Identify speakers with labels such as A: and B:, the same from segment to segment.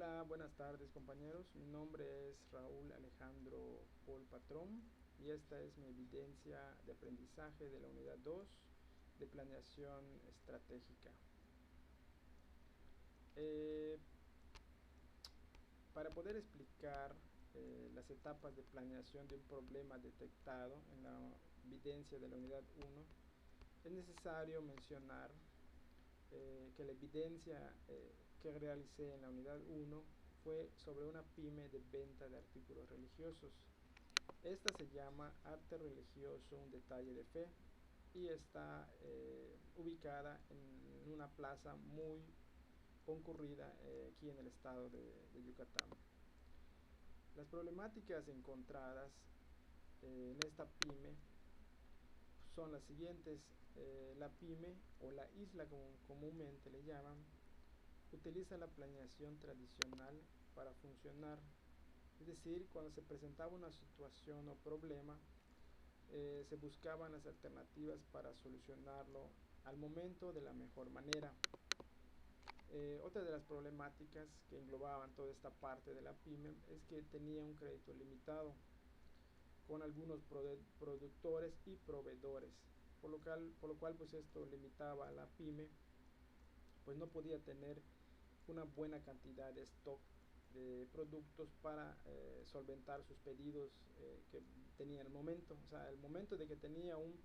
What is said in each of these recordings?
A: Hola, buenas tardes compañeros. Mi nombre es Raúl Alejandro Paul Patrón y esta es mi evidencia de aprendizaje de la unidad 2 de planeación estratégica. Eh, para poder explicar las etapas de planeación de un problema detectado en la evidencia de la unidad 1, es necesario mencionar que la evidencia que realicé en la unidad 1 fue sobre una pyme de venta de artículos religiosos. Esta se llama Arte Religioso, un detalle de fe y está ubicada en una plaza muy concurrida aquí en el estado de Yucatán. Las problemáticas encontradas en esta pyme son las siguientes. La pyme o la isla como comúnmente le llaman utiliza la planeación tradicional para funcionar. Es decir, cuando se presentaba una situación o problema, se buscaban las alternativas para solucionarlo al momento de la mejor manera. Otra de las problemáticas que englobaban toda esta parte de la pyme es que tenía un crédito limitado con algunos productores y proveedores, por lo cual pues esto limitaba a la pyme, pues no podía tener una buena cantidad de stock de productos para solventar sus pedidos que tenía en el momento. O sea, el momento de que tenía un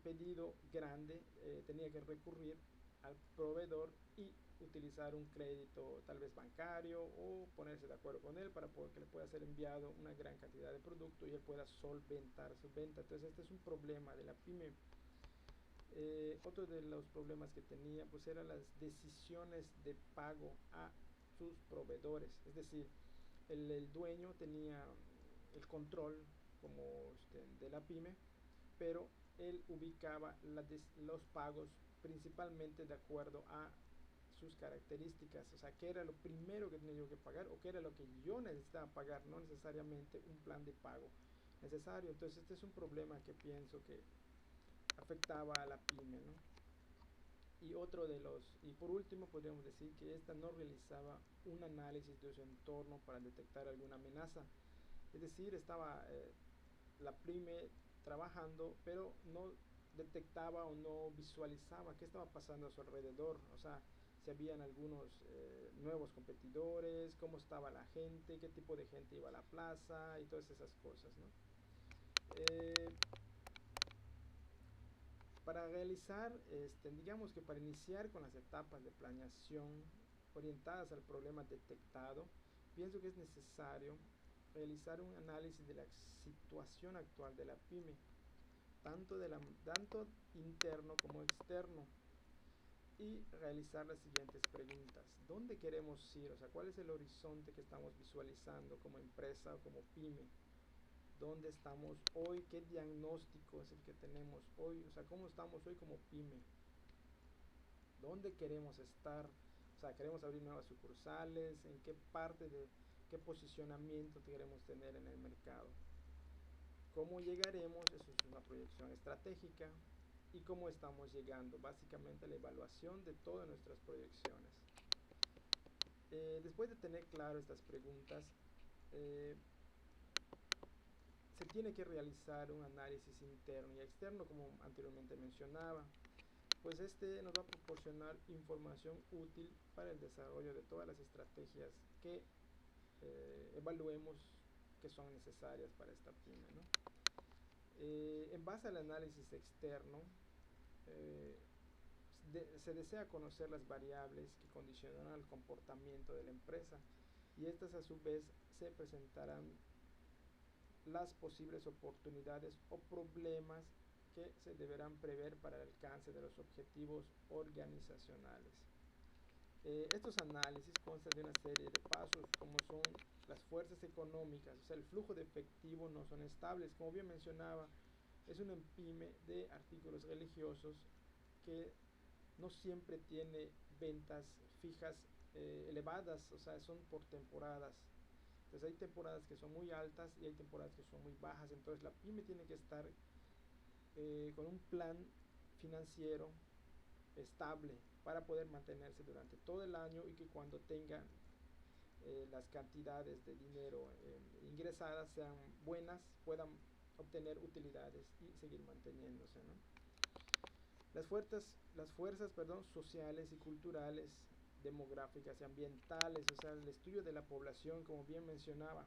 A: pedido grande, tenía que recurrir al proveedor y utilizar un crédito tal vez bancario o ponerse de acuerdo con él para que le pueda ser enviado una gran cantidad de producto y él pueda solventar su venta. Entonces este es un problema de la pyme. Otro de los problemas que tenía pues eran las decisiones de pago a sus proveedores, es decir, el dueño tenía el control como de la pyme, pero él ubicaba los pagos principalmente de acuerdo a sus características, o sea, qué era lo primero que tenía yo que pagar o qué era lo que yo necesitaba pagar, no necesariamente un plan de pago necesario. Entonces este es un problema que pienso que afectaba a la pyme, ¿no? Y por último podríamos decir que esta no realizaba un análisis de su entorno para detectar alguna amenaza. Es decir, estaba la pyme trabajando, pero no detectaba o no visualizaba qué estaba pasando a su alrededor. O sea, si habían algunos nuevos competidores, cómo estaba la gente, qué tipo de gente iba a la plaza y todas esas cosas, ¿no? Eh, para realizar, digamos que para iniciar con las etapas de planeación orientadas al problema detectado, pienso que es necesario realizar un análisis de la situación actual de la pyme, tanto interno como externo, y realizar las siguientes preguntas. ¿Dónde queremos ir? O sea, ¿cuál es el horizonte que estamos visualizando como empresa o como pyme? ¿Dónde estamos hoy? ¿Qué diagnóstico es el que tenemos hoy? O sea, ¿cómo estamos hoy como pyme? ¿Dónde queremos estar? O sea, ¿queremos abrir nuevas sucursales? ¿En qué parte de qué posicionamiento queremos tener en el mercado? ¿Cómo llegaremos? Eso es una proyección estratégica. ¿Y cómo estamos llegando? Básicamente la evaluación de todas nuestras proyecciones. Después de tener claro estas preguntas, eh, se tiene que realizar un análisis interno y externo, como anteriormente mencionaba, pues este nos va a proporcionar información útil para el desarrollo de todas las estrategias que evaluemos que son necesarias para esta pyme, ¿no? En base al análisis externo, eh, se desea conocer las variables que condicionan el comportamiento de la empresa y estas a su vez se presentarán las posibles oportunidades o problemas que se deberán prever para el alcance de los objetivos organizacionales. Estos análisis constan de una serie de pasos como son las fuerzas económicas, o sea, el flujo de efectivo no son estables, como bien mencionaba, es una pyme de artículos religiosos que no siempre tiene ventas fijas elevadas, o sea, son por temporadas. Entonces hay temporadas que son muy altas y hay temporadas que son muy bajas. Entonces la pyme tiene que estar con un plan financiero estable para poder mantenerse durante todo el año y que cuando tengan las cantidades de dinero ingresadas sean buenas, puedan obtener utilidades y seguir manteniéndose, ¿no? Las fuerzas sociales y culturales, demográficas y ambientales, o sea, el estudio de la población, como bien mencionaba,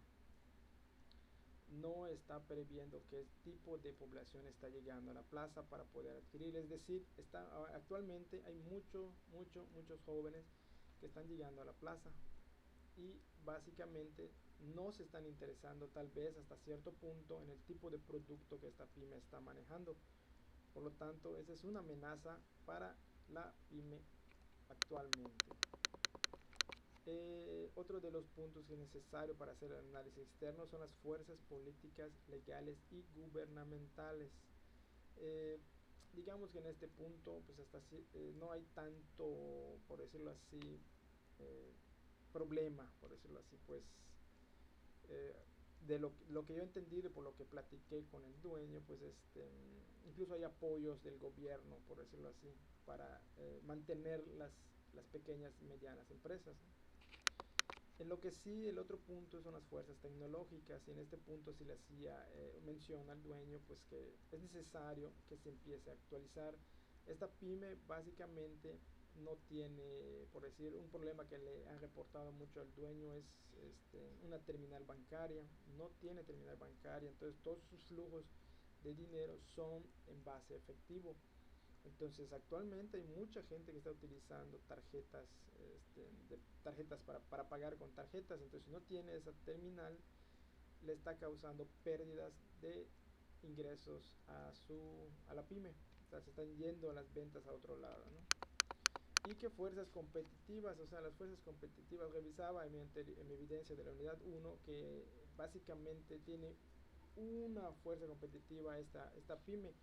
A: no está previendo qué tipo de población está llegando a la plaza para poder adquirir. Es decir, actualmente hay muchos jóvenes que están llegando a la plaza y básicamente no se están interesando tal vez hasta cierto punto en el tipo de producto que esta pyme está manejando. Por lo tanto, esa es una amenaza para la pyme actualmente. Otro de los puntos que es necesario para hacer el análisis externo son las fuerzas políticas, legales y gubernamentales. Eh, digamos que en este punto, pues hasta no hay tanto, por decirlo así, eh, problema, por decirlo así, pues eh, de lo que yo he entendido y por lo que platiqué con el dueño, pues incluso hay apoyos del gobierno, por decirlo así, para mantener las pequeñas y medianas empresas, ¿no? En lo que sí, el otro punto son las fuerzas tecnológicas, y en este punto sí le hacía mención al dueño, pues que es necesario que se empiece a actualizar. Esta pyme básicamente no tiene, por decir, un problema que le han reportado mucho al dueño es una terminal bancaria, no tiene terminal bancaria, entonces todos sus flujos de dinero son en base a efectivo. Entonces actualmente hay mucha gente que está utilizando tarjetas para pagar con tarjetas. Entonces si no tiene esa terminal, le está causando pérdidas de ingresos a la pyme. O sea, se están yendo las ventas a otro lado, ¿no? Y que fuerzas competitivas, o sea, las fuerzas competitivas, revisaba en mi evidencia de la unidad 1 que básicamente tiene una fuerza competitiva esta pyme,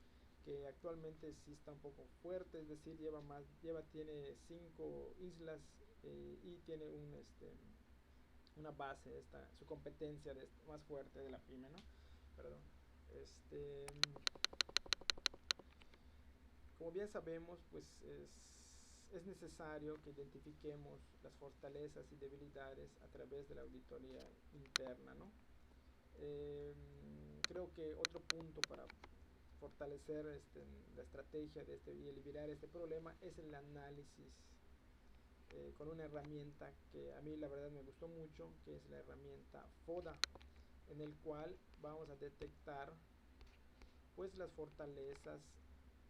A: que actualmente sí está un poco fuerte, es decir, tiene 5 islas, y tiene una base, su competencia más fuerte de la pyme, ¿no? Perdón. Este, como bien sabemos, pues es necesario que identifiquemos las fortalezas y debilidades a través de la auditoría interna, ¿no? Creo que otro punto para fortalecer la estrategia y eliminar este problema es el análisis, con una herramienta que a mí la verdad me gustó mucho, que es la herramienta FODA, en el cual vamos a detectar pues las fortalezas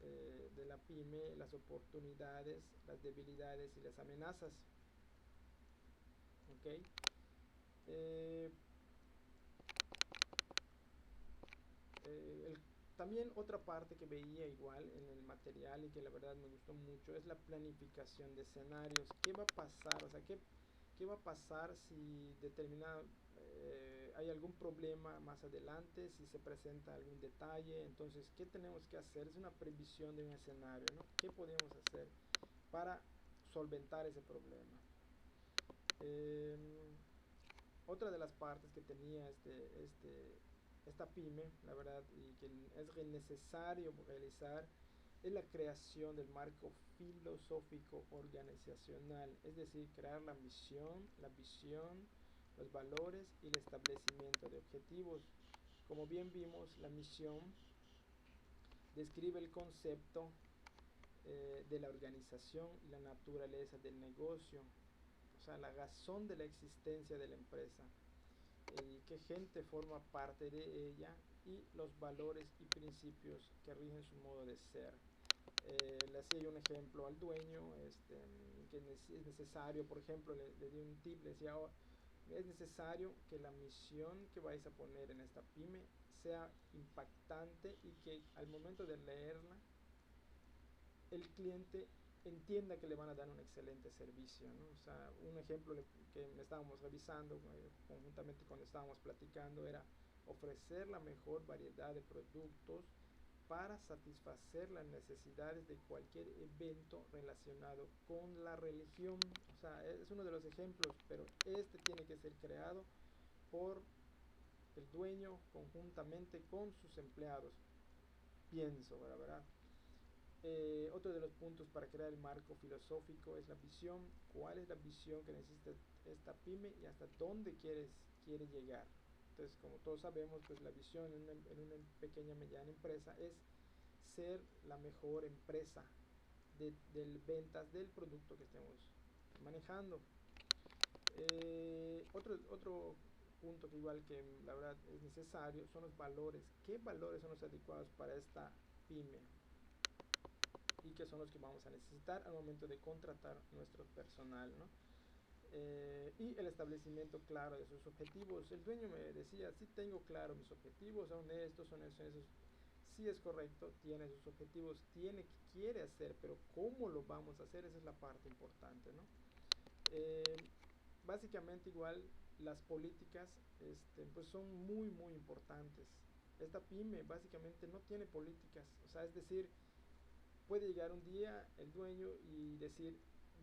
A: de la pyme, las oportunidades, las debilidades y las amenazas. ¿Ok? Eh, también otra parte que veía igual en el material y que la verdad me gustó mucho es la planificación de escenarios. ¿Qué va a pasar? O sea, ¿qué va a pasar si hay algún problema más adelante, si se presenta algún detalle? Entonces, ¿qué tenemos que hacer? Es una previsión de un escenario, ¿no? ¿Qué podemos hacer para solventar ese problema? Eh, Otra de las partes que tenía esta pyme, la verdad, y que es necesario realizar, es la creación del marco filosófico organizacional, es decir, crear la misión, la visión, los valores y el establecimiento de objetivos. Como bien vimos, la misión describe el concepto de la organización y la naturaleza del negocio, o sea, la razón de la existencia de la empresa, y qué gente forma parte de ella, y los valores y principios que rigen su modo de ser. Le hacía un ejemplo al dueño, que es necesario, por ejemplo, le di un tip, le decía, oh, es necesario que la misión que vais a poner en esta pyme sea impactante y que al momento de leerla el cliente entienda que le van a dar un excelente servicio, ¿no? O sea, un ejemplo que estábamos revisando conjuntamente cuando estábamos platicando era ofrecer la mejor variedad de productos para satisfacer las necesidades de cualquier evento relacionado con la religión. O sea, es uno de los ejemplos, pero este tiene que ser creado por el dueño conjuntamente con sus empleados, pienso, ¿verdad? Otro de los puntos para crear el marco filosófico es la visión. ¿Cuál es la visión que necesita esta pyme y hasta dónde quiere llegar? Entonces, como todos sabemos, pues la visión en una pequeña mediana empresa es ser la mejor empresa de ventas del producto que estemos manejando. Otro punto que igual que la verdad es necesario son los valores. ¿Qué valores son los adecuados para esta pyme? Y que son los que vamos a necesitar al momento de contratar nuestro personal, ¿no? Y el establecimiento claro de sus objetivos. El dueño me decía, sí tengo claro mis objetivos, son estos, son esos. Sí es correcto, tiene sus objetivos, quiere hacer, pero ¿cómo lo vamos a hacer? Esa es la parte importante, ¿no? Eh, Básicamente igual las políticas pues son muy importantes. Esta pyme básicamente no tiene políticas, o sea, es decir, puede llegar un día el dueño y decir,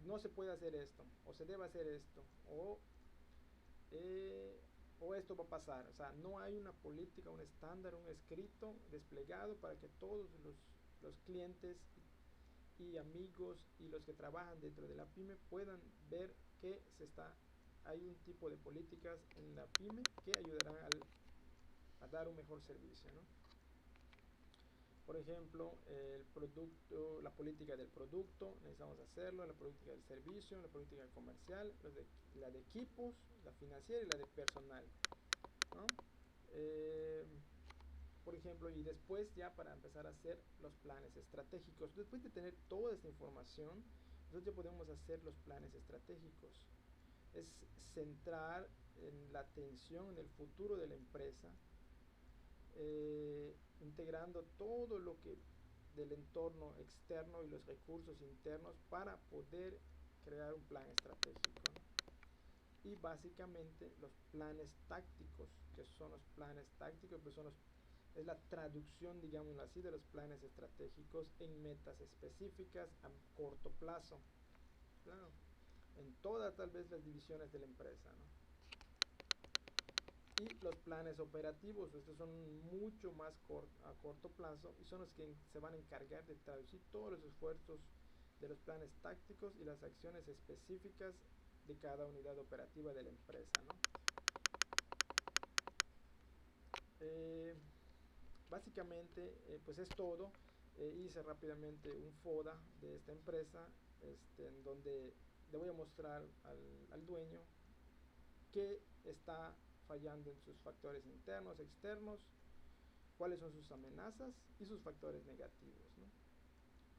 A: no se puede hacer esto, o se debe hacer esto, eh, o esto va a pasar. O sea, no hay una política, un estándar, un escrito desplegado para que todos los clientes y amigos y los que trabajan dentro de la pyme puedan ver que hay un tipo de políticas en la pyme que ayudarán a dar un mejor servicio, ¿no? Por ejemplo, el producto, la política del producto, necesitamos hacerlo, la política del servicio, la política comercial, la de equipos, la financiera y la de personal, ¿no? Eh, por ejemplo, y después ya para empezar a hacer los planes estratégicos. Después de tener toda esta información, nosotros ya podemos hacer los planes estratégicos. Es centrar en la atención en el futuro de la empresa, integrando todo lo que del entorno externo y los recursos internos para poder crear un plan estratégico, ¿no? Y básicamente los planes tácticos, que son los planes tácticos, pues es la traducción, digámoslo así, de los planes estratégicos en metas específicas a corto plazo, claro, en todas tal vez las divisiones de la empresa, ¿no? Y los planes operativos, estos son mucho más a corto plazo y son los que se van a encargar de traducir todos los esfuerzos de los planes tácticos y las acciones específicas de cada unidad operativa de la empresa, ¿no? Eh, Básicamente pues es todo. Hice rápidamente un FODA de esta empresa, en donde le voy a mostrar al dueño qué está fallando en sus factores internos, externos, cuáles son sus amenazas y sus factores negativos, ¿no?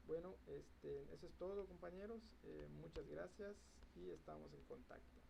A: Bueno, eso es todo, compañeros. Muchas gracias y estamos en contacto.